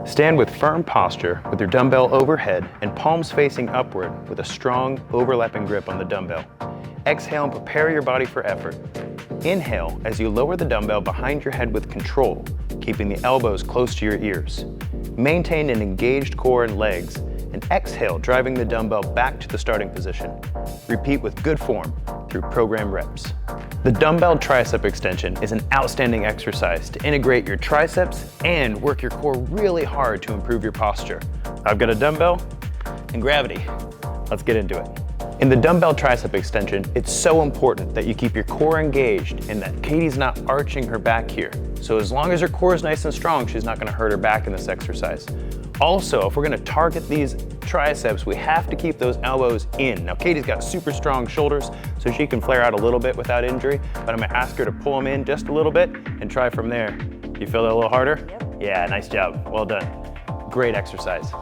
Stand with firm posture with your dumbbell overhead and palms facing upward with a strong overlapping grip on the dumbbell. Exhale and prepare your body for effort. Inhale as you lower the dumbbell behind your head with control, keeping the elbows close to your ears. Maintain an engaged core and legs, and exhale, driving the dumbbell back to the starting position. Repeat with good form through program reps. The dumbbell tricep extension is an outstanding exercise to integrate your triceps and work your core really hard to improve your posture. I've got a dumbbell and gravity. Let's get into it. In the dumbbell tricep extension, it's so important that you keep your core engaged and that Katie's not arching her back here. So as long as her core is nice and strong, she's not gonna hurt her back in this exercise. Also, if we're gonna target these triceps, we have to keep those elbows in. Now, Katie's got super strong shoulders, so she can flare out a little bit without injury, but I'm gonna ask her to pull them in just a little bit and try from there. You feel that a little harder? Yep. Yeah, nice job, well done. Great exercise.